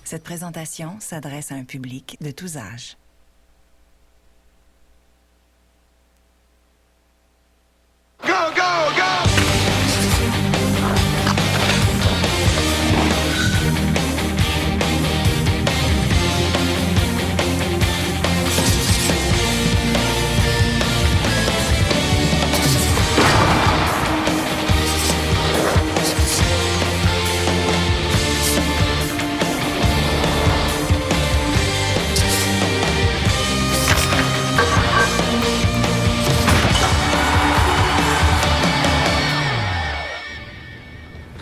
Cette présentation s'adresse à un public de tous âges. Go, go, go!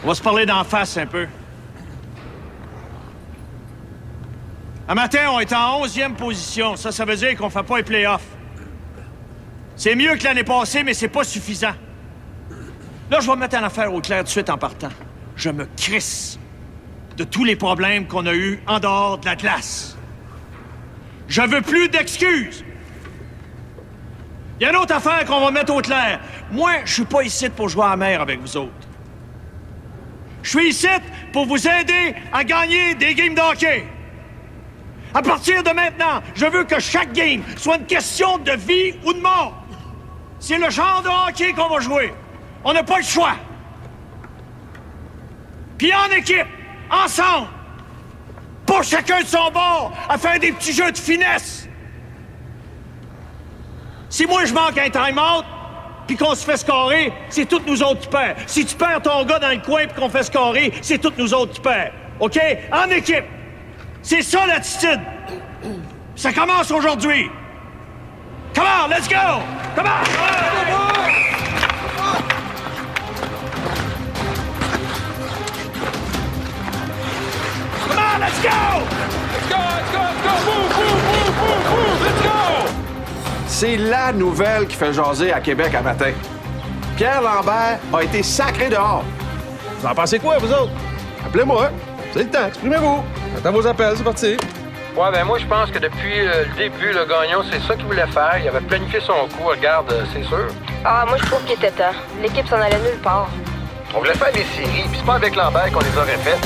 On va se parler d'en face un peu. Un matin, on est en 11e position. Ça veut dire qu'on fait pas les playoffs. C'est mieux que l'année passée, mais c'est pas suffisant. Là, je vais mettre en affaire au clair tout de suite en partant. Je me crisse de tous les problèmes qu'on a eus en dehors de la glace. Je veux plus d'excuses. Il y a une autre affaire qu'on va mettre au clair. Moi, je suis pas ici pour jouer à la mer avec vous autres. Je suis ici pour vous aider à gagner des games de hockey. À partir de maintenant, je veux que chaque game soit une question de vie ou de mort. C'est le genre de hockey qu'on va jouer. On n'a pas le choix. Puis en équipe, ensemble, pas chacun de son bord, à faire des petits jeux de finesse. Si moi je manque un time-out, puis qu'on se fait scorer, c'est toutes nous autres qui perdent. Si tu perds ton gars dans le coin puis qu'on fait scorer, c'est toutes nous autres qui perdent. OK? En équipe. C'est ça l'attitude. Ça commence aujourd'hui. Come on, let's go! Come on! Come on, let's go! Let's go, let's go, let's go! Move, move, move, move, move! Let's go! C'est la nouvelle qui fait jaser à Québec à matin. Pierre Lambert a été sacré dehors. Vous en pensez quoi, vous autres? Appelez-moi. C'est le temps, exprimez-vous. J'attends vos appels, c'est parti. Ouais, ben moi, je pense que depuis le début, le Gagnon, c'est ça qu'il voulait faire. Il avait planifié son coup, regarde, c'est sûr. Ah, moi, je trouve qu'il était temps. L'équipe s'en allait nulle part. On voulait faire des séries, puis c'est pas avec Lambert qu'on les aurait faites.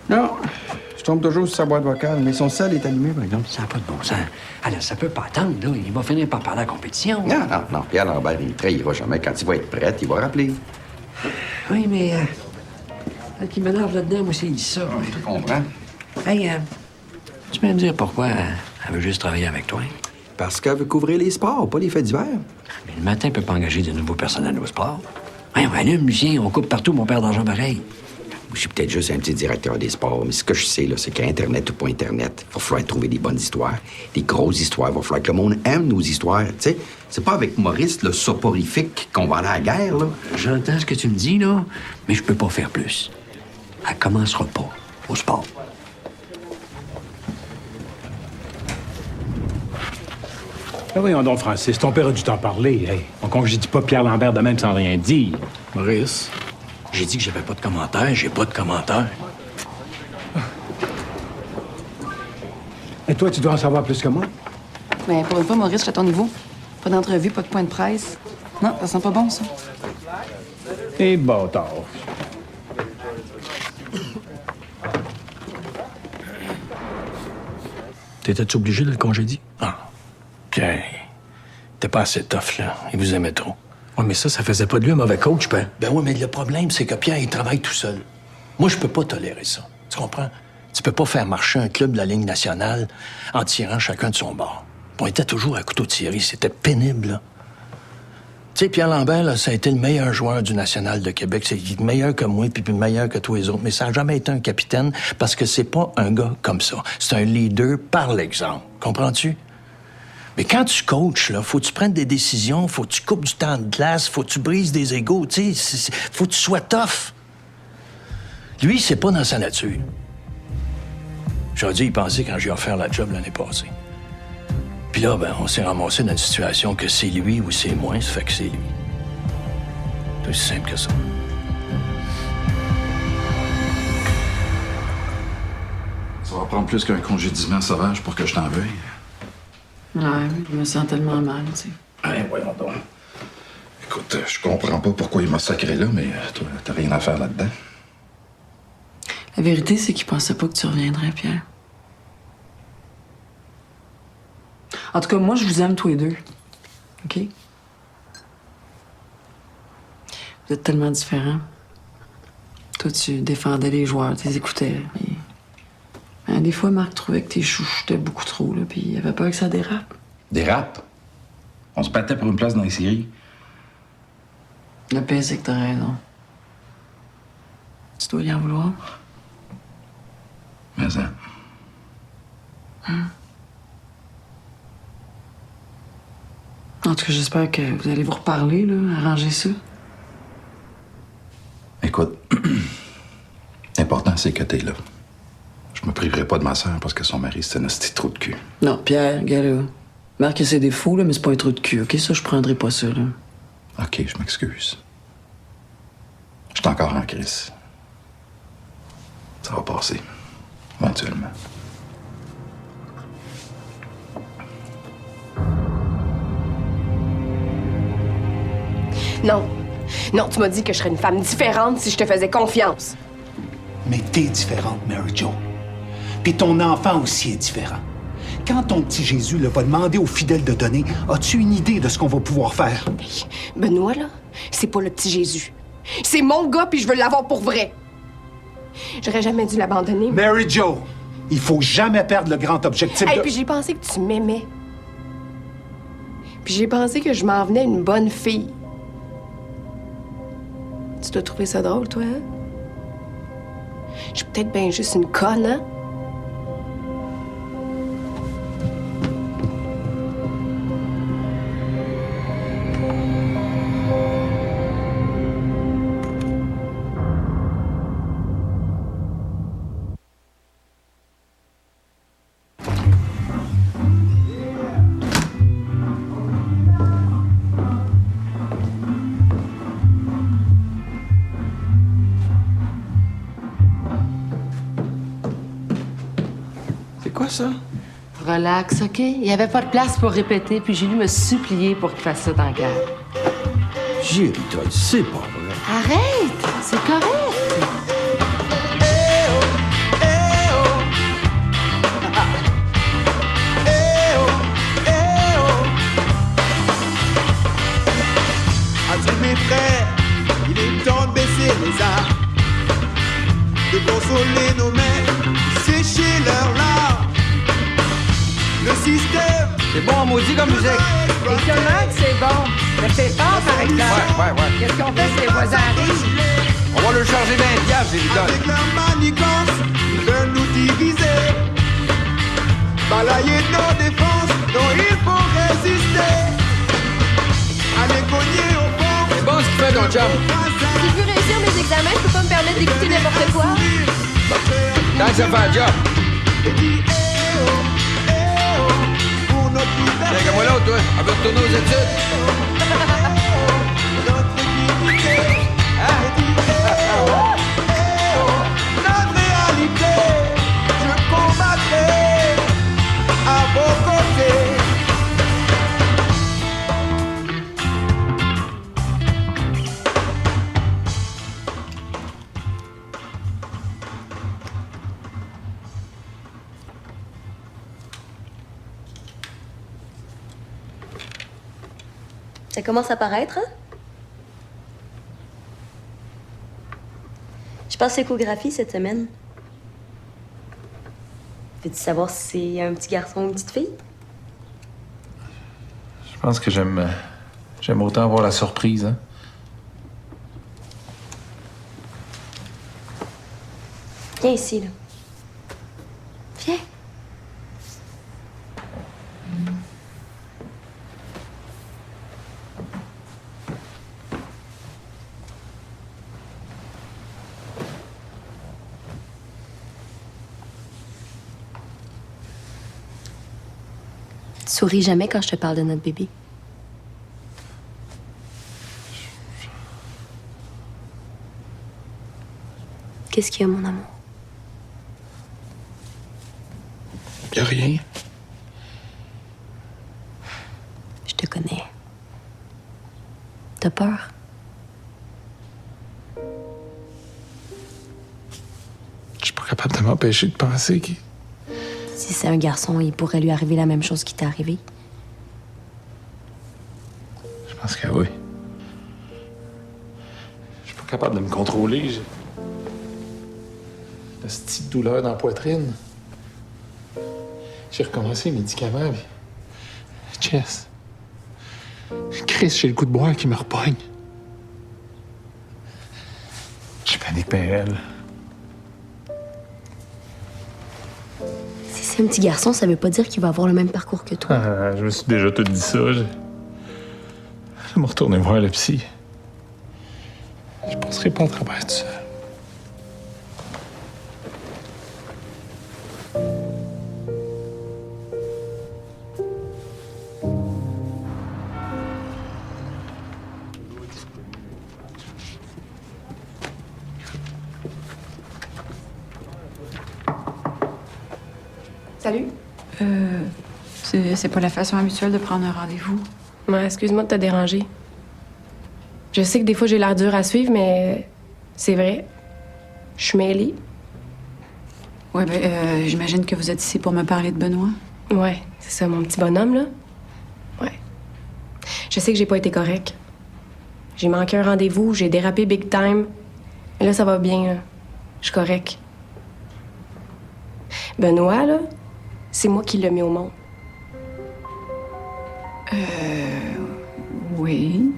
Non, je tombe toujours sur sa boîte vocale, mais son sel est allumé, par exemple. Ça n'a pas de bon sens. Alors, ça peut pas attendre, là. Il va finir par parler à la compétition. Non. Pierre Lambert, il ne trahira jamais. Quand il va être prêt, il va rappeler. Oui, mais... ce qui m'énerve là-dedans, moi, c'est ça. Je comprends. Hey, tu peux me dire pourquoi elle veut juste travailler avec toi? Parce qu'elle veut couvrir les sports, pas les faits divers. Mais le matin, elle peut pas engager de nouveaux personnels au sport. Hey, on allume, Lucien, on coupe partout, mon père d'argent pareil. Je suis peut-être juste un petit directeur des sports, mais ce que je sais, là, c'est qu'Internet ou pas Internet, il va falloir trouver des bonnes histoires, des grosses histoires. Il va falloir que le monde aime nos histoires. Tu sais, c'est pas avec Maurice, le soporifique, qu'on va aller à la guerre, là. J'entends ce que tu me dis, là, mais je peux pas faire plus. Elle commencera pas au sport. Ah voyons donc, Francis, ton père a dû t'en parler. Hey, on congédie pas Pierre Lambert de même sans rien dire. Maurice, j'ai dit que j'avais pas de commentaires, j'ai pas de commentaires. Et toi, tu dois en savoir plus que moi. Mais pour une fois, Maurice, je suis à ton niveau. Pas d'entrevue, pas de point de presse. Non, ça sent pas bon, ça. Et bâtard. T'étais-tu obligé de le congédier? Ah. Pierre, t'es pas assez tough, là. Il vous aimait trop. Ouais, mais ça faisait pas de lui un mauvais coach, ben. Ben oui, mais le problème, c'est que Pierre, il travaille tout seul. Moi, je peux pas tolérer ça. Tu comprends? Tu peux pas faire marcher un club de la Ligue nationale en tirant chacun de son bord. On était toujours à couteau tiré. C'était pénible, là. Tu sais, Pierre Lambert, là, ça a été le meilleur joueur du National de Québec. C'est meilleur que moi, puis meilleur que tous les autres. Mais ça n'a jamais été un capitaine parce que c'est pas un gars comme ça. C'est un leader par l'exemple. Comprends-tu? Mais quand tu coaches, là, faut que tu prennes des décisions, faut que tu coupes du temps de glace, faut que tu brises des égos, tu sais, faut que tu sois tough. Lui, c'est pas dans sa nature. J'aurais dû y penser quand j'ai offert la job l'année passée. Puis là, ben, on s'est ramassé dans une situation que c'est lui ou c'est moi, ça fait que c'est lui. C'est aussi simple que ça. Ça va prendre plus qu'un congédiement sauvage pour que je t'en veuille. Ouais, je me sens tellement mal, tu sais. Hey, voyons donc. Écoute, je comprends pas pourquoi il m'a sacré là, mais toi, t'as rien à faire là-dedans. La vérité, c'est qu'il pensait pas que tu reviendrais, Pierre. En tout cas, moi, je vous aime tous les deux. OK? Vous êtes tellement différents. Toi, tu défendais les joueurs, tu les écoutais. Puis... des fois, Marc trouvait que tes chouchoutais beaucoup trop, là, puis il avait peur que ça dérape. Dérape? On se battait pour une place dans les séries. Le pire, c'est que t'as raison. Tu dois y en vouloir. Mais ça... En tout cas, j'espère que vous allez vous reparler, là, arranger ça. Écoute, l'important, c'est que t'es là. Je me priverai pas de ma sœur parce que son mari, c'est un petit trou de cul. Non, Pierre, gars, là. Marc a ses défauts, là, mais c'est pas un trou de cul, OK? Ça, je prendrai pas ça, là. OK, je m'excuse. Je suis encore en crise. Ça va passer. Éventuellement. Non. Non, tu m'as dit que je serais une femme différente si je te faisais confiance. Mais t'es différente, Mary Jo. Puis ton enfant aussi est différent. Quand ton petit Jésus va demander aux fidèles de donner, as-tu une idée de ce qu'on va pouvoir faire? Benoît, là, c'est pas le petit Jésus. C'est mon gars, puis je veux l'avoir pour vrai. J'aurais jamais dû l'abandonner. Mary Jo, il faut jamais perdre le grand objectif Hey, de... puis j'ai pensé que tu m'aimais. Puis j'ai pensé que je m'en venais une bonne fille. Tu dois trouver ça drôle, toi, hein? Je suis peut-être bien juste une conne, hein? Quoi, ça? Relax, OK? Il n'y avait pas de place pour répéter, puis j'ai dû me supplier pour qu'il fasse ça dans le cadre. Géritol, c'est pas vrai. Arrête! C'est correct! À tous mes frères, il est temps de baisser les armes, de consoler nos mères, sécher leurs larmes. Le système. C'est bon en maudit comme musique. Et comment que c'est bon? Mais c'est fort, par exemple. Ouais. Qu'est-ce qu'on fait si les voisins arrivent? On va leur charger 20 piastres, les licoles. Avec leur manigance, ils veulent nous diviser. Balayer nos défenses, dont il faut résister. Aller cogner au fond. C'est bon ce qu'il fait, ton chum. Si je veux réussir mes examens, je peux pas me permettre d'écouter n'importe quoi. Tant que ça fait un job. Tiens, comme moi l'autre, toi. On veut retourner aux études. Notre réalité, je combattrai à vos côtés. Ça commence à paraître, hein? Je passe l'échographie cette semaine. Veux-tu savoir si c'est un petit garçon ou une petite fille? Je pense que j'aime autant avoir la surprise, hein? Viens ici, là. Viens. Tu souris jamais quand je te parle de notre bébé. Qu'est-ce qu'il y a, mon amour? Y a rien. Je te connais. T'as peur? Je suis pas capable de m'empêcher de penser qu'il... Si c'est un garçon, il pourrait lui arriver la même chose qui t'est arrivé. Je pense que oui. Je suis pas capable de me contrôler. J'ai... une petite douleur dans la poitrine. J'ai recommencé les médicaments, puis... Chess. Chris, j'ai le goût de boire qui me repogne. Je panique bien elle. Si c'est un petit garçon, ça veut pas dire qu'il va avoir le même parcours que toi. Ah, je me suis déjà tout dit ça. Je vais me retourner voir le psy. Je passerai pas à travers tout ça. Salut. C'est pas la façon habituelle de prendre un rendez-vous. Ouais, excuse-moi de te déranger. Je sais que des fois j'ai l'air dur à suivre, mais c'est vrai. Je suis mêlée. Ouais, j'imagine que vous êtes ici pour me parler de Benoît. Ouais, c'est ça, mon petit bonhomme, là. Ouais. Je sais que j'ai pas été correcte. J'ai manqué un rendez-vous, j'ai dérapé big time. Mais là, ça va bien, là. Je suis correcte. Benoît, là, c'est moi qui l'ai mis au monde. Oui.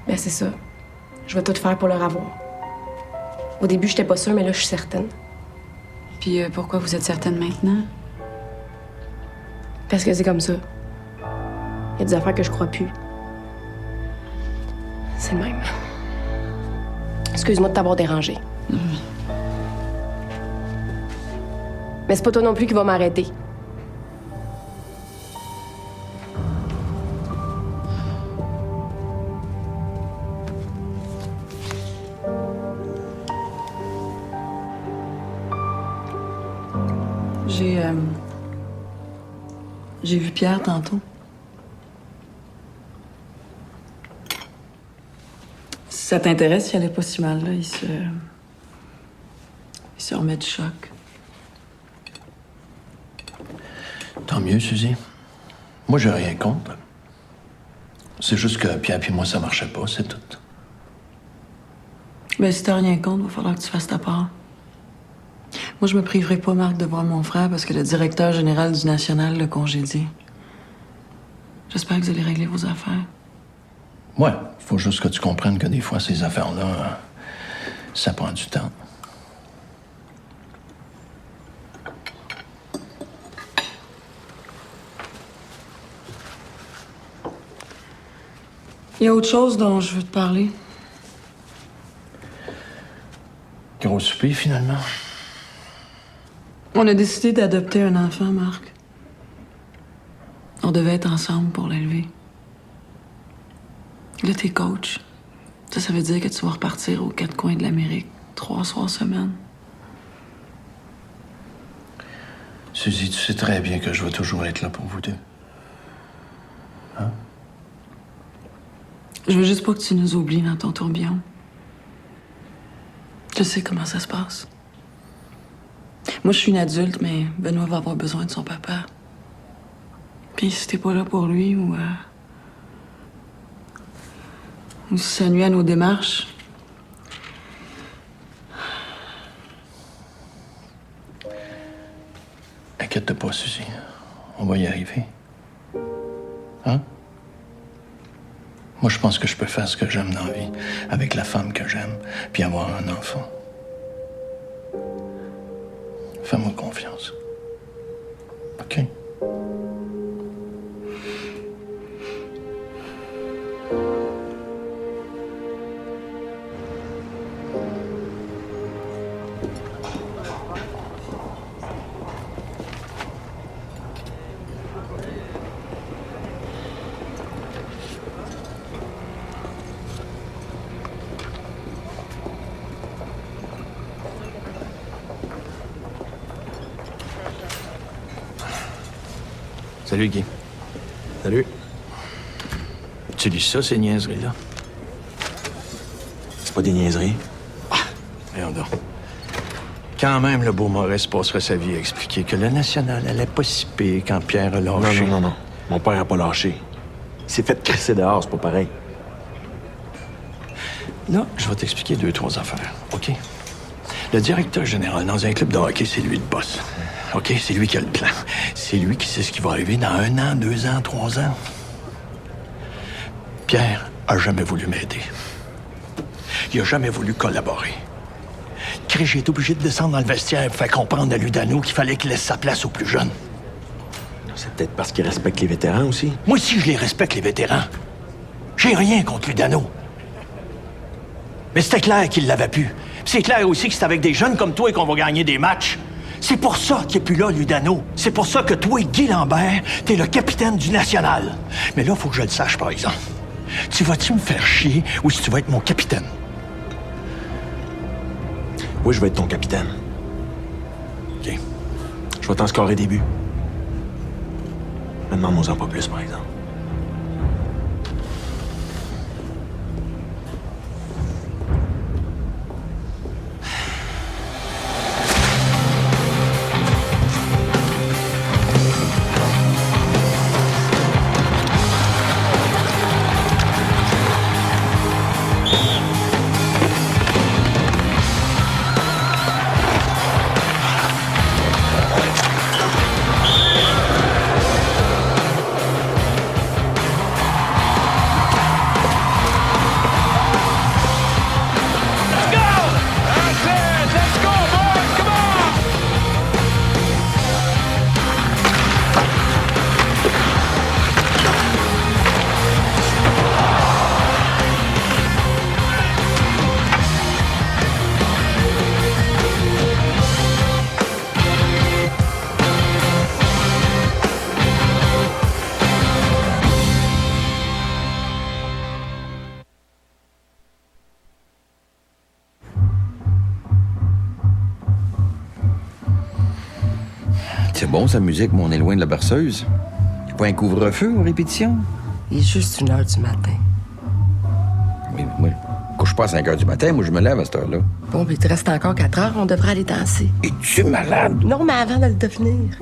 Ben, c'est ça. Je vais tout faire pour le revoir. Au début, j'étais pas sûre, mais là, je suis certaine. Puis pourquoi vous êtes certaine maintenant? Parce que c'est comme ça. Il y a des affaires que je crois plus. C'est le même. Excuse-moi de t'avoir dérangé. Mais c'est pas toi non plus qui va m'arrêter. J'ai vu Pierre tantôt. Si ça t'intéresse, il allait pas si mal, là. Il se remet du choc. Tant mieux, Suzy. Moi, j'ai rien contre. C'est juste que Pierre et moi, ça marchait pas, c'est tout. Ben, si t'as rien contre, il va falloir que tu fasses ta part. Moi, je me priverai pas, Marc, de voir mon frère parce que le directeur général du National l'a congédié. J'espère que vous allez régler vos affaires. Ouais, faut juste que tu comprennes que des fois, ces affaires-là, ça prend du temps. Il y a autre chose dont je veux te parler. Gros souper, finalement. On a décidé d'adopter un enfant, Marc. On devait être ensemble pour l'élever. Là, t'es coach. Ça veut dire que tu vas repartir aux quatre coins de l'Amérique 3 soirs semaine. Suzy, tu sais très bien que je vais toujours être là pour vous deux. Hein? Je veux juste pas que tu nous oublies dans ton tourbillon. Je sais comment ça se passe. Moi, je suis une adulte, mais Benoît va avoir besoin de son papa. Puis si t'es pas là pour lui ou si ça nuit à nos démarches... Inquiète-toi pas, Suzy. On va y arriver. Hein? Moi, je pense que je peux faire ce que j'aime dans la vie, avec la femme que j'aime, puis avoir un enfant. Fais-moi confiance. OK? Salut, Guy. Salut. Tu lis ça, ces niaiseries-là? C'est pas des niaiseries. Voyons donc. Quand même, le beau Maurice passerait sa vie à expliquer que le national allait pas si pire quand Pierre a lâché. Non. Mon père a pas lâché. Il s'est fait crisser dehors, c'est pas pareil. Là, je vais t'expliquer 2-3 affaires, OK? Le directeur général dans un club de hockey, c'est lui le boss. OK? C'est lui qui a le plan. C'est lui qui sait ce qui va arriver dans 1 an, 2 ans, 3 ans. Pierre a jamais voulu m'aider. Il a jamais voulu collaborer. J'ai été obligé de descendre dans le vestiaire pour faire comprendre à Ludano qu'il fallait qu'il laisse sa place aux plus jeunes. C'est peut-être parce qu'il respecte les vétérans aussi. Moi aussi, je les respecte, les vétérans. J'ai rien contre Ludano. Mais c'était clair qu'il l'avait pu. Puis c'est clair aussi que c'est avec des jeunes comme toi qu'on va gagner des matchs. C'est pour ça qu'il n'est plus là, Ludano. C'est pour ça que toi, Guy Lambert, t'es le capitaine du National. Mais là, il faut que je le sache, par exemple. Tu vas-tu me faire chier ou si tu vas être mon capitaine? Oui, je vais être ton capitaine. OK. Je vais t'en scorer des buts. Mais demande-moi-en pas plus, par exemple. C'est bon, sa musique, mais on est loin de la berceuse. Y'a pas un couvre-feu aux répétitions? Il est juste 1h du matin. Oui, moi, je couche pas à 5 h du matin, moi je me lève à cette heure-là. Bon, puis il te reste encore 4 heures, on devrait aller danser. Es-tu malade? Non, mais avant de le devenir.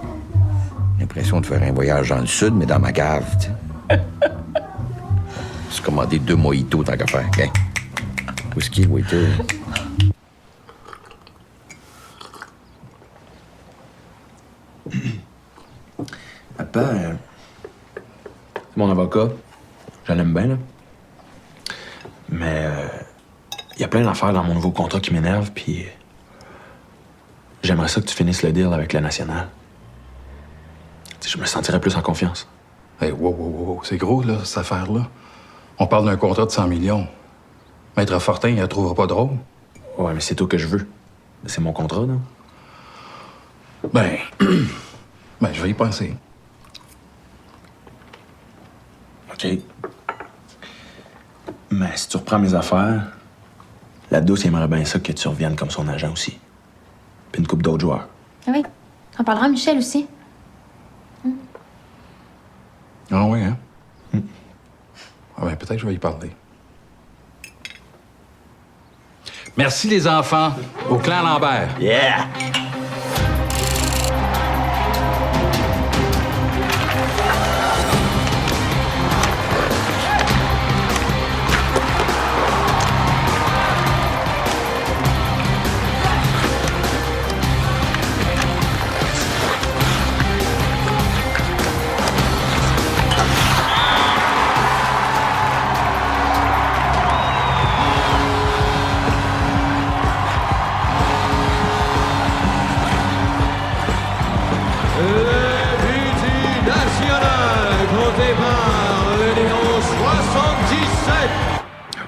J'ai l'impression de faire un voyage dans le sud, mais dans ma cave, tu sais. J'ai commandé 2 mojitos tant qu'à faire. Hein? Whisky, waiter. Papa, c'est mon avocat. Je l'aime bien, là. Mais il y a plein d'affaires dans mon nouveau contrat qui m'énervent, puis j'aimerais ça que tu finisses le deal avec la nationale. Tu sais, je me sentirais plus en confiance. Hey, wow. C'est gros, là, cette affaire-là. On parle d'un contrat de 100 millions. Maître Fortin, il la trouvera pas drôle. Ouais, mais c'est tout que je veux. C'est mon contrat, non? Ben, je vais y penser. OK. Mais si tu reprends mes affaires, la douce aimerait bien ça que tu reviennes comme son agent aussi. Puis une couple d'autres joueurs. Ah oui. On parlera à Michel aussi. Ah oui, hein? Ah ben, peut-être que je vais y parler. Merci, les enfants. Au clan Lambert. Yeah!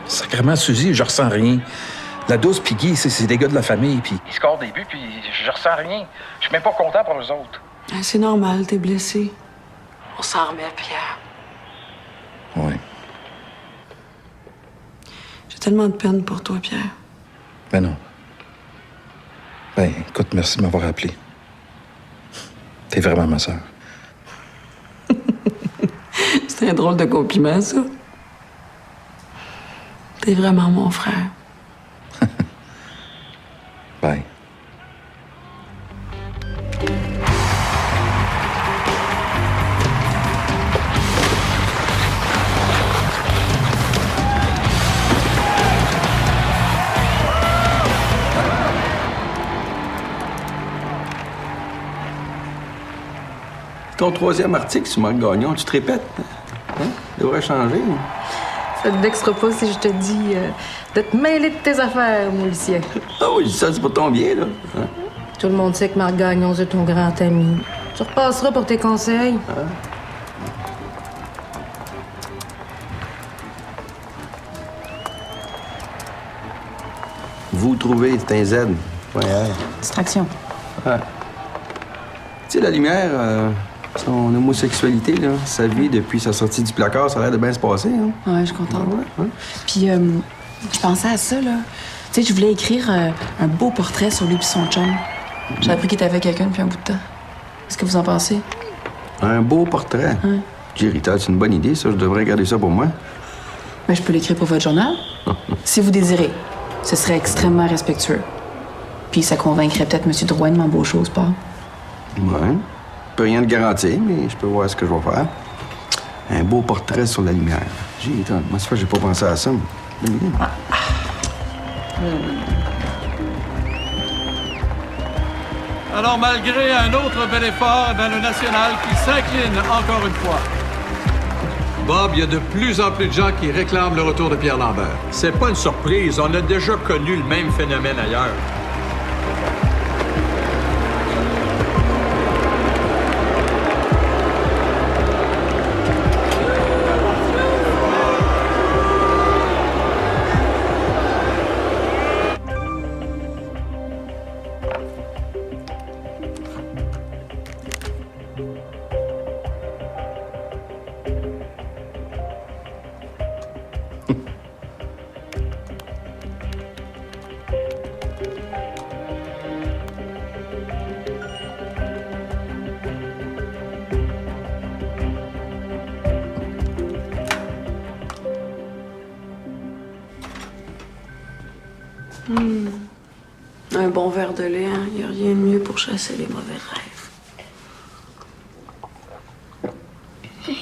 Sacrément, Suzy, je ressens rien. La douce pis Guy, c'est des gars de la famille, puis... Ils scorent des buts, puis je ressens rien. Je suis même pas content pour eux autres. C'est normal, t'es blessé. On s'en remet, Pierre. Oui. J'ai tellement de peine pour toi, Pierre. Ben non. Ben, écoute, merci de m'avoir appelé. T'es vraiment ma sœur. C'est un drôle de compliment, ça. T'es vraiment mon frère. Bye. Ton troisième article sur Marc Gagnon, tu te répètes? Hein? Il devrait changer. Ça te vexera pas si je te dis de te mêler de tes affaires, mon Lucien. Ah oui, ça, c'est pour ton bien, là. Hein? Tout le monde sait que Marc Gagnon, c'est ton grand ami. Tu repasseras pour tes conseils. Hein? Vous trouvez, c'est un Z. Ouais. Distraction. Ouais. Tu sais, la lumière, son homosexualité, là, sa vie depuis sa sortie du placard, ça a l'air de bien se passer, hein? Ouais, je suis contente. Ouais. Puis, je pensais à ça, là. Tu sais, je voulais écrire un beau portrait sur lui et son chum. J'ai appris qu'il était avec quelqu'un depuis un bout de temps. Qu'est-ce que vous en pensez? Un beau portrait? Ouais. Jerry, c'est une bonne idée, ça. Je devrais garder ça pour moi. Mais je peux l'écrire pour votre journal. Si vous désirez. Ce serait extrêmement respectueux. Puis ça convaincrait peut-être M. Drouin de m'embaucher au sport. Ouais. Je peux rien te garantir, mais je peux voir ce que je vais faire. Un beau portrait sur la lumière. Moi, ça fait que j'ai pas pensé à ça. Alors, malgré un autre bel effort, le national qui s'incline encore une fois. Bob, il y a de plus en plus de gens qui réclament le retour de Pierre Lambert. C'est pas une surprise. On a déjà connu le même phénomène ailleurs. Un bon verre de lait, hein? Y a rien de mieux pour chasser les mauvais rêves.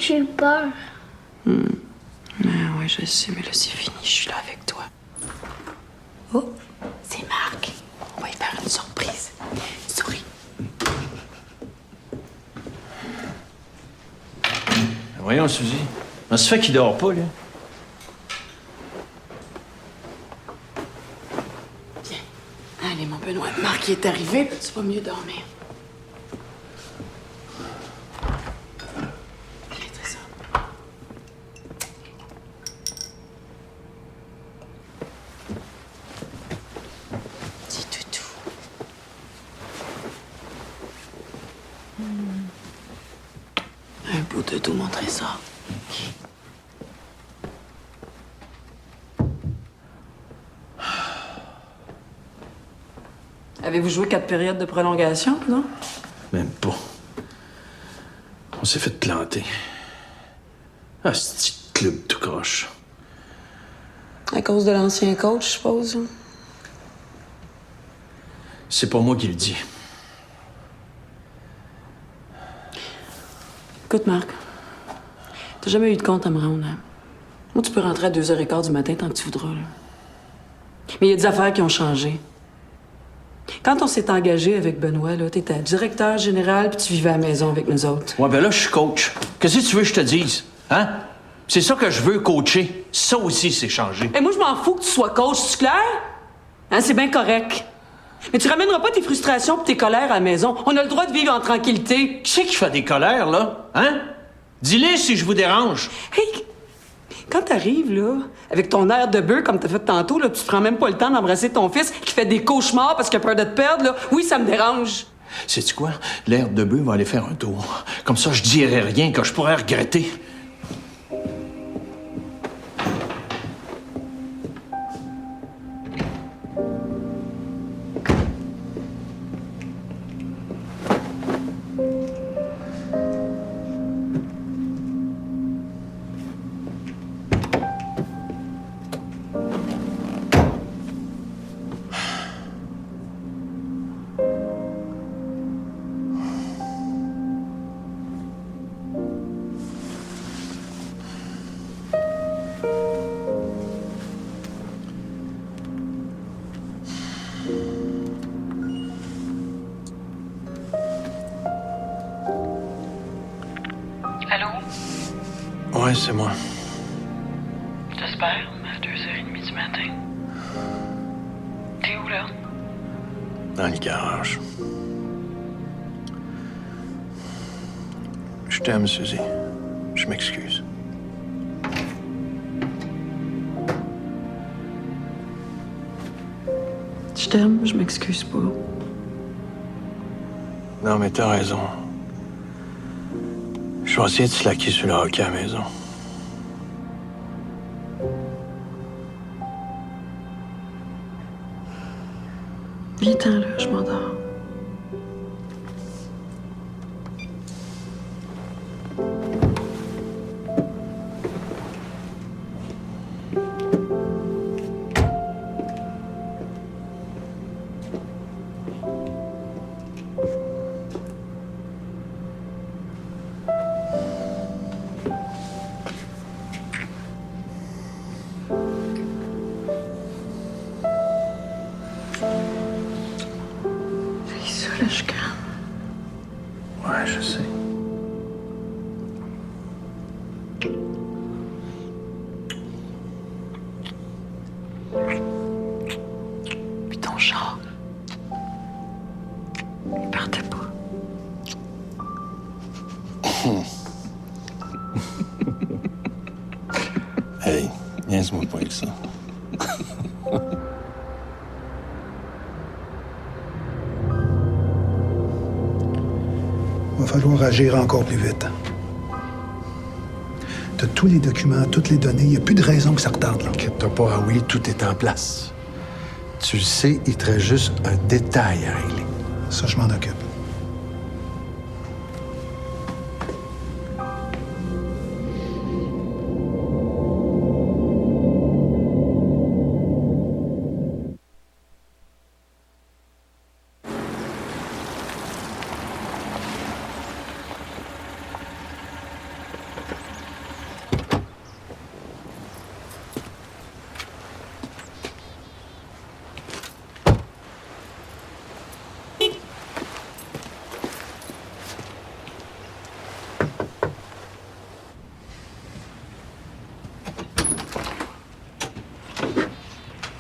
J'ai eu peur. Ah ouais, je sais, mais là, c'est fini. Je suis là avec toi. Oh, c'est Marc. On va y faire une surprise. Souris. Voyons, Suzy. Ça se fait qu'il dort pas, là. Allez, mon Benoît, Marc est arrivé, puis tu vas mieux dormir. Arrêtez ça. Dis toutou. Un bout de tout mon trésor. Avez-vous joué 4 périodes de prolongation, non? Même pas. On s'est fait planter. Ah, ce petit club tout croche. À cause de l'ancien coach, je suppose. C'est pas moi qui le dis. Écoute, Marc, t'as jamais eu de compte à me rendre. Hein? Moi, tu peux rentrer à 2h15 du matin tant que tu voudras. Là. Mais il y a des affaires qui ont changé. Quand on s'est engagé avec Benoît, là, t'étais directeur général puis tu vivais à la maison avec nous autres. Ouais, ben là, je suis coach. Qu'est-ce que tu veux que je te dise? Hein? C'est ça que je veux, coacher. Ça aussi, c'est changé. Et moi, je m'en fous que tu sois coach, c'est clair? Hein, c'est bien correct. Mais tu ramèneras pas tes frustrations et tes colères à la maison. On a le droit de vivre en tranquillité. Qui c'est qui fait des colères, là? Hein? Dis-les si je vous dérange. Hey! Quand t'arrives, là, avec ton air de bœuf comme t'as fait tantôt, là, tu te prends même pas le temps d'embrasser ton fils qui fait des cauchemars parce qu'il a peur de te perdre, là. Oui, ça me dérange. Sais-tu quoi? L'air de bœuf va aller faire un tour. Comme ça, je dirai rien que je pourrais regretter. Ouais, c'est moi. J'espère, à 2h30 du matin. T'es où, là? Dans le garage. Je t'aime, Suzy. Je m'excuse. Je t'aime, je m'excuse pas. Non, mais t'as raison. Je vais essayer de slacker sur le hockey à la maison. Viens-t'en, là, je m'endors. Ouais, je sais. Puis ton char. Il partait pas. Hey, niaise-moi pas avec ça. Il va falloir agir encore plus vite. T'as tous les documents, toutes les données. Il n'y a plus de raison que ça retarde, là. Inquiète-toi pas, ah oui, tout est en place. Tu le sais, il te reste juste un détail à régler. Ça, je m'en occupe.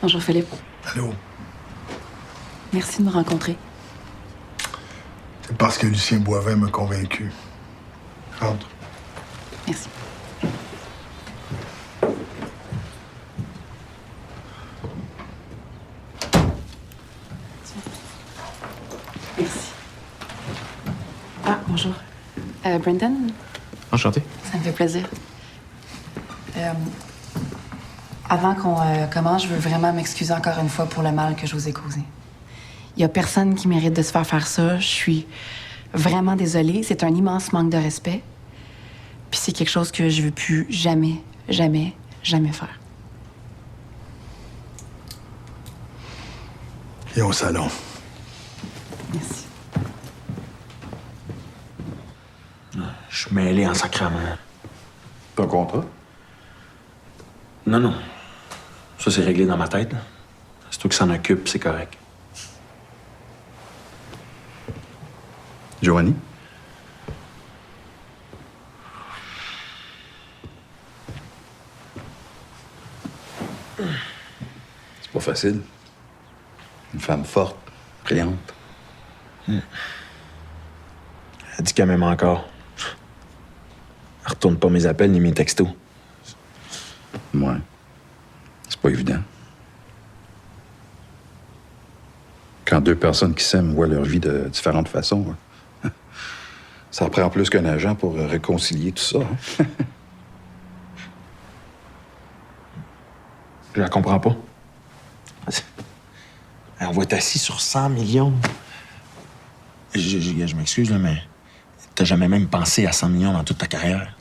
Bonjour Philippe. Allô? Merci de me rencontrer. C'est parce que Lucien Boivin m'a convaincu. Rentre. Merci. Merci. Ah, bonjour. Brendan? Enchanté. Ça me fait plaisir. Avant qu'on commence, je veux vraiment m'excuser encore une fois pour le mal que je vous ai causé. Il y a personne qui mérite de se faire ça. Je suis vraiment désolée. C'est un immense manque de respect. Puis c'est quelque chose que je veux plus jamais, jamais, jamais faire. Viens au salon. Merci. Je suis mêlé en sacrament. Ton contrat? Non, non. Ça, c'est réglé dans ma tête. Là. C'est toi qui s'en occupe, c'est correct. Joanie? C'est pas facile. Une femme forte, brillante. Elle dit qu'elle m'aime encore. Elle retourne pas mes appels ni mes textos. Ouais. C'est pas évident. Quand deux personnes qui s'aiment voient leur vie de différentes façons, ça prend plus qu'un agent pour réconcilier tout ça. Hein? Je la comprends pas. On va être assis sur 100 millions. Je m'excuse, là, mais t'as jamais même pensé à 100 millions dans toute ta carrière.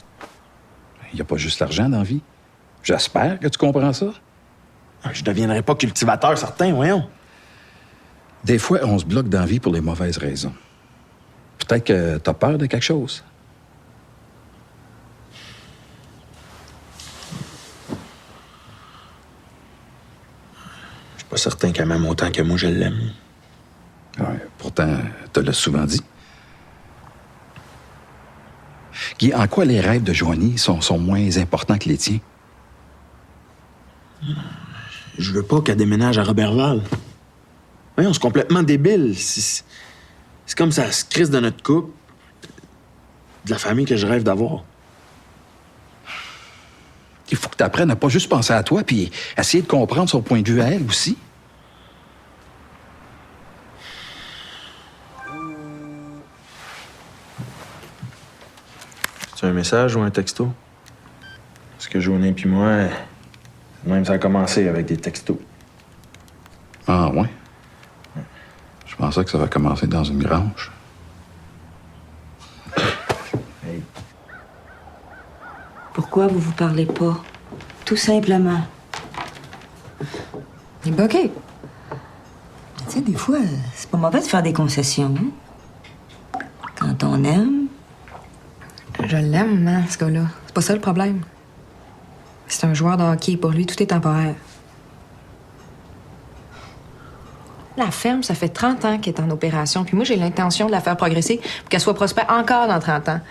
Il n'y a pas juste l'argent dans la vie. J'espère que tu comprends ça. Je deviendrai pas cultivateur certain, voyons. Des fois, on se bloque dans la vie pour les mauvaises raisons. Peut-être que t'as peur de quelque chose. Je suis pas certain qu'elle m'aime autant que moi, je l'aime. Ouais, pourtant, te l'as souvent dit. Guy, en quoi les rêves de Joanie sont moins importants que les tiens? Je veux pas qu'elle déménage à Robertval. Voyons, c'est complètement débile. C'est comme ça se crisse de notre couple, de la famille que je rêve d'avoir. Il faut que tu apprennes à pas juste penser à toi, puis essayer de comprendre son point de vue à elle aussi. C'est un message ou un texto? Parce que Joanie puis moi, même ça a commencé avec des textos. Ah, ouais? Je pensais que ça va commencer dans une grange. Hey. Pourquoi vous vous parlez pas? Tout simplement. Il est bloqué. Tu sais, des fois, c'est pas mauvais de faire des concessions. Hein? Quand on aime. Je l'aime, hein, ce gars-là. C'est pas ça le problème. C'est un joueur de hockey. Pour lui, tout est temporaire. La ferme, ça fait 30 ans qu'elle est en opération. Puis moi, j'ai l'intention de la faire progresser pour qu'elle soit prospère encore dans 30 ans.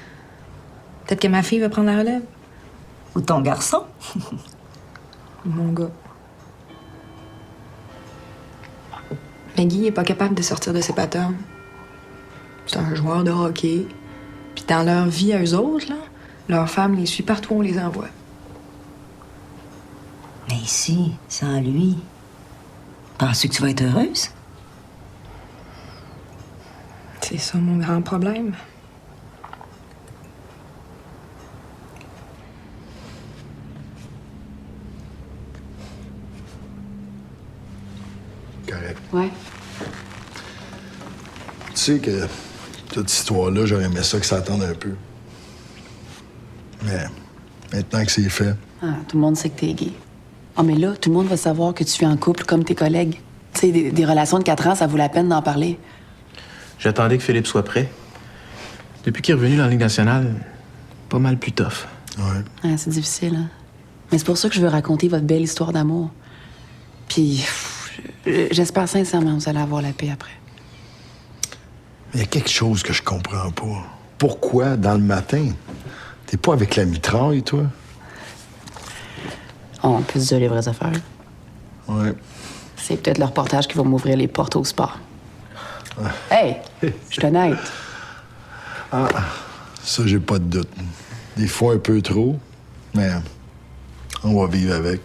Peut-être que ma fille va prendre la relève. Ou ton garçon. Mon gars. Mais Guy n'est pas capable de sortir de ses patterns. C'est un joueur de hockey. Puis dans leur vie à eux autres, là, leur femme les suit partout où on les envoie. Mais ici, sans lui, penses-tu que tu vas être heureuse? C'est ça mon grand problème. Correct. Ouais. Tu sais que toute cette histoire-là, j'aurais aimé ça que ça attende un peu. Mais maintenant que c'est fait... Ah, tout le monde sait que t'es gay. Ah, mais là, tout le monde va savoir que tu es en couple comme tes collègues. Tu sais, des relations de 4 ans, ça vaut la peine d'en parler. J'attendais que Philippe soit prêt. Depuis qu'il est revenu dans la Ligue nationale, pas mal plus tough. Ouais. Ah, c'est difficile, hein? Mais c'est pour ça que je veux raconter votre belle histoire d'amour. Puis, j'espère sincèrement que vous allez avoir la paix après. Il y a quelque chose que je comprends pas. Pourquoi, dans le matin, t'es pas avec la mitraille, toi? On peut se dire les vraies affaires. Ouais. C'est peut-être le reportage qui va m'ouvrir les portes au sport. Hey, je suis honnête. Ah, ça, j'ai pas de doute. Des fois, un peu trop, mais on va vivre avec.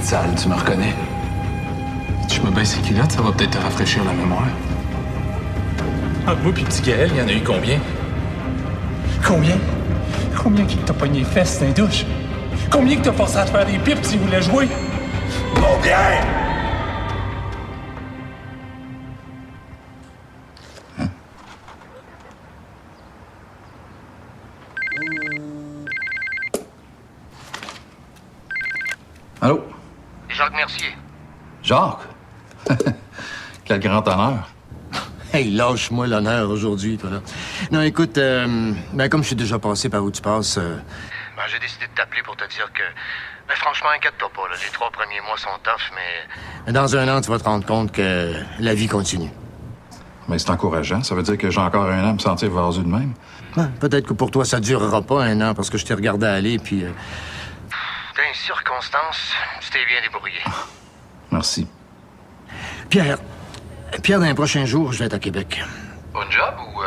Sale, tu me reconnais? Je me baisse les culottes, ça va peut-être te rafraîchir la mémoire. Ah, moi puis petit Gaël, il y en a eu combien? Combien? Combien qui t'a pogné les fesses dans les douches? Combien que t'as forcé à te faire des pipes s'il voulait jouer? Combien? Allô? Jacques Mercier. Jacques? Quel grand honneur. Hey, lâche-moi l'honneur aujourd'hui, toi, là. Non, écoute, comme je suis déjà passé par où tu passes, j'ai décidé de t'appeler pour te dire que... franchement, inquiète-toi pas, là. Les 3 premiers mois sont tough, mais dans 1 an, tu vas te rendre compte que la vie continue. Mais c'est encourageant. Ça veut dire que j'ai encore 1 an à me sentir vaseux de même. Ouais, peut-être que pour toi, ça durera pas 1 an, parce que je t'ai regardé aller, puis... dans les circonstances, tu t'es bien débrouillé. Merci. Pierre, dans les prochains jours, je vais être à Québec. Bon job ou...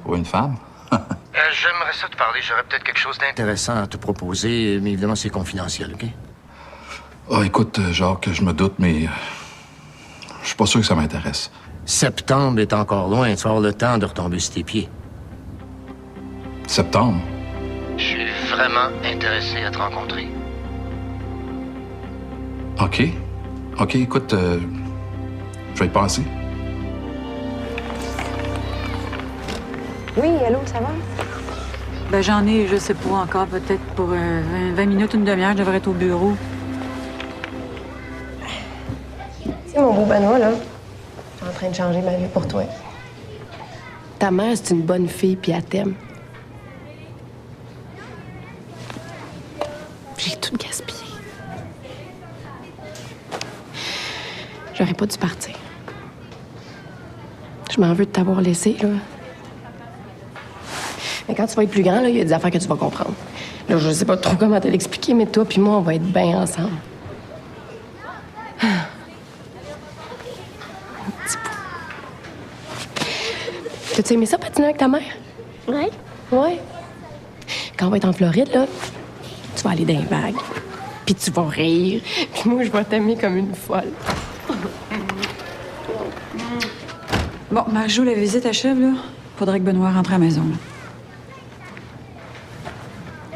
Ou une femme? J'aimerais ça te parler. J'aurais peut-être quelque chose d'intéressant à te proposer, mais évidemment, c'est confidentiel, OK? Ah, écoute, Jacques, je me doute, mais je suis pas sûr que ça m'intéresse. Septembre est encore loin. Tu vas avoir le temps de retomber sur tes pieds. Septembre? Je suis vraiment intéressé à te rencontrer. OK. OK, écoute, je vais y penser. Oui, allô, ça va? Ben, j'en ai, je sais pas encore, peut-être pour 20 minutes, une demi-heure, je devrais être au bureau. Tu sais, mon beau Benoît, là, train de changer ma vie pour toi. Ta mère, c'est une bonne fille, puis elle t'aime. J'ai tout gaspillé. J'aurais pas dû partir. Je m'en veux de t'avoir laissé, là. Mais quand tu vas être plus grand, là, il y a des affaires que tu vas comprendre. Là, je sais pas trop comment te l'expliquer, mais toi puis moi, on va être bien ensemble. T'as-tu aimé ça, patiner avec ta mère? Ouais. Ouais. Quand on va être en Floride, là, tu vas aller dans les vagues. Puis tu vas rire. Puis moi, je vais t'aimer comme une folle. Bon, Marie-Jo, la visite achève, là. Faudrait que Benoît rentre à la maison, là.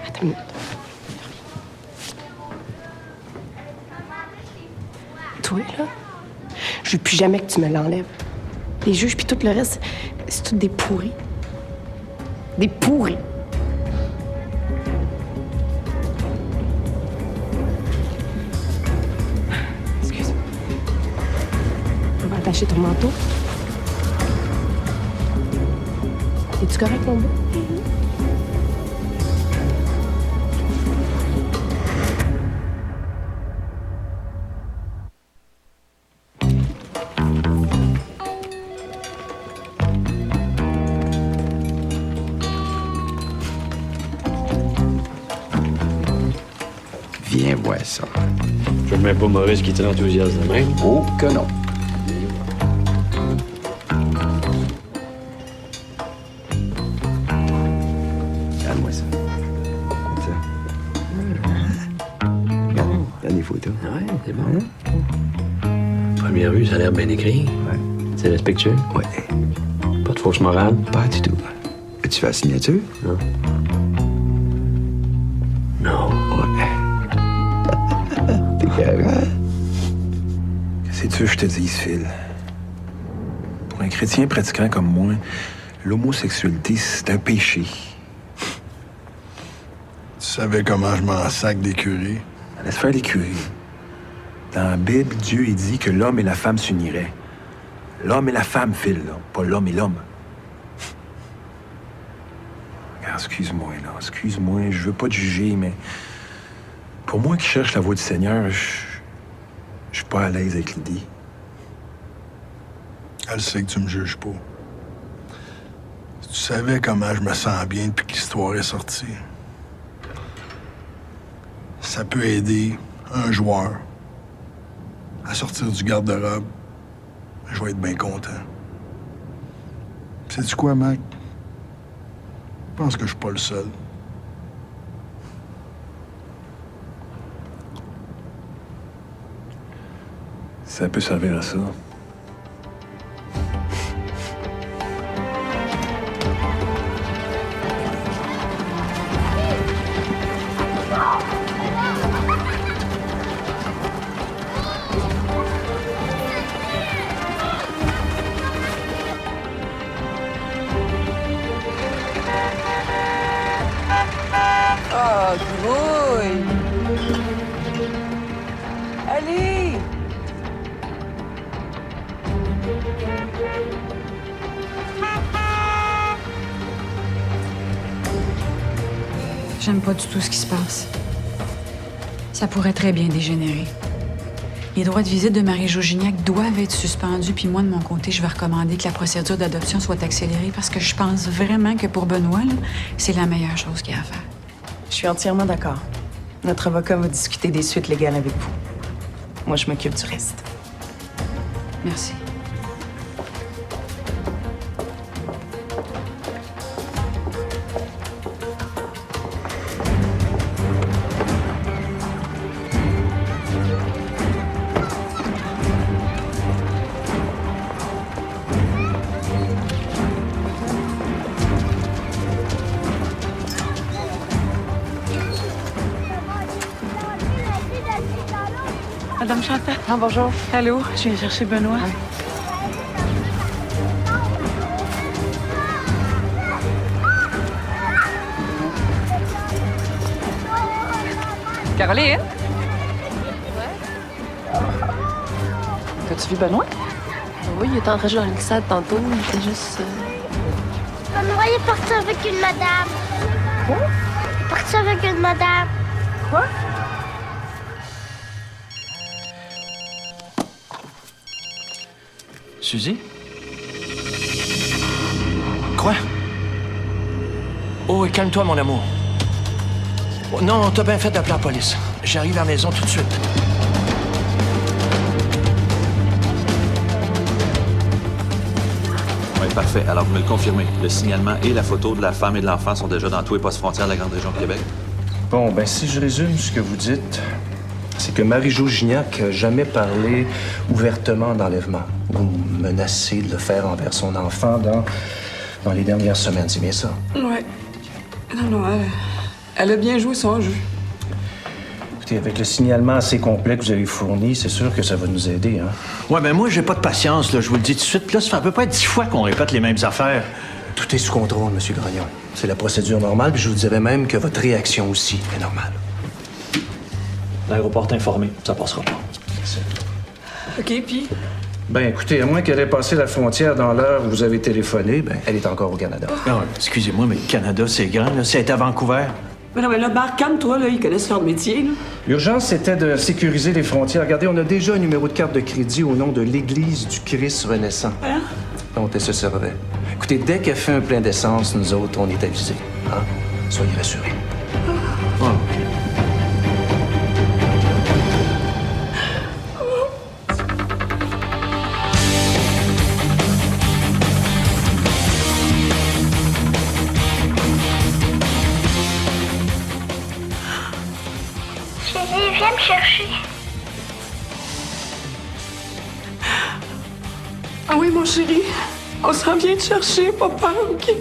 Attends une minute. Toi, là, je veux plus jamais que tu me l'enlèves. Les juges puis tout le reste, c'est tout des pourris. Des pourris. Excuse. On va attacher ton manteau. Es-tu correct, mon beau? Viens voir ça. Je ne mets pas Maurice qui était enthousiaste de même. Oh que non. Regarde-moi ça. Regarde les photos. Ouais, c'est bon. Première vue, ça a l'air bien écrit. Ouais. C'est respectueux. Ouais. Pas de fausse morale. Pas du tout. Tu fais la signature? Non. Non. Ouais. T'es carré. Qu'est-ce que tu veux que je te dise, Phil? Pour un chrétien pratiquant comme moi, l'homosexualité, c'est un péché. Tu savais comment je m'en sac des curés? Laisse faire les curés. Dans la Bible, Dieu il dit que l'homme et la femme s'uniraient. L'homme et la femme, Phil, là, pas l'homme et l'homme. Regarde, excuse-moi, là. Excuse-moi, je veux pas te juger, mais pour moi qui cherche la voie du Seigneur, je suis pas à l'aise avec l'idée. Elle sait que tu me juges pas. Si tu savais comment je me sens bien depuis que l'histoire est sortie. Ça peut aider un joueur à sortir du garde-robe. Je vais être bien content. Sais-tu quoi, Mac? Je pense que je suis pas le seul. Ça peut servir à ça. Oh, grouille! Allez! J'aime pas du tout ce qui se passe. Ça pourrait très bien dégénérer. Les droits de visite de Marie-Jo Gignac doivent être suspendus, puis moi, de mon côté, je vais recommander que la procédure d'adoption soit accélérée parce que je pense vraiment que pour Benoît, là, c'est la meilleure chose qu'il y a à faire. Je suis entièrement d'accord. Notre avocat va discuter des suites légales avec vous. Moi, je m'occupe du reste. Merci. Madame Chantal. Ah, bonjour. Allô, je viens chercher Benoît. Caroline? T'as-tu vu Benoît? Oui, il était en train de jouer dans le glissade tantôt. Il était juste... Maman, il est parti avec une madame. Quoi? Il est parti avec une madame. Quoi? Suzy? Quoi? Oh, calme-toi, mon amour. Oh, non, t'as bien fait d'appeler la police. J'arrive à la maison tout de suite. Oui, parfait. Alors, vous me le confirmez. Le signalement et la photo de la femme et de l'enfant sont déjà dans tous les postes frontières de la grande région de Québec. Bon, ben si je résume ce que vous dites, c'est que Marie-Jo Gignac n'a jamais parlé ouvertement d'enlèvement ou menacé de le faire envers son enfant dans les dernières semaines. C'est bien ça? Ouais. Non, elle a bien joué son jeu. Écoutez, avec le signalement assez complet que vous avez fourni, c'est sûr que ça va nous aider, hein? Ouais, ben moi, j'ai pas de patience, là, je vous le dis tout de suite. Là, ça peut pas être 10 fois qu'on répète les mêmes affaires. Tout est sous contrôle, M. Grognon. C'est la procédure normale, puis je vous dirais même que votre réaction aussi est normale. L'aéroport est informé, ça passera pas. OK, puis? Ben, écoutez, à moins qu'elle ait passé la frontière dans l'heure où vous avez téléphoné, ben, elle est encore au Canada. Non, excusez-moi, mais le Canada, c'est grand, là. C'est à Vancouver. Mais non, mais là, Marc, calme-toi, là. Ils connaissent leur métier, là. L'urgence, c'était de sécuriser les frontières. Regardez, on a déjà un numéro de carte de crédit au nom de l'Église du Christ renaissant. Hein? Dont elle se servait. Écoutez, dès qu'elle fait un plein d'essence, nous autres, on est avisés. Hein? Soyez rassurés. Oh. Chérie, viens me chercher. Ah oui, mon chéri. On s'en vient te chercher, papa, OK?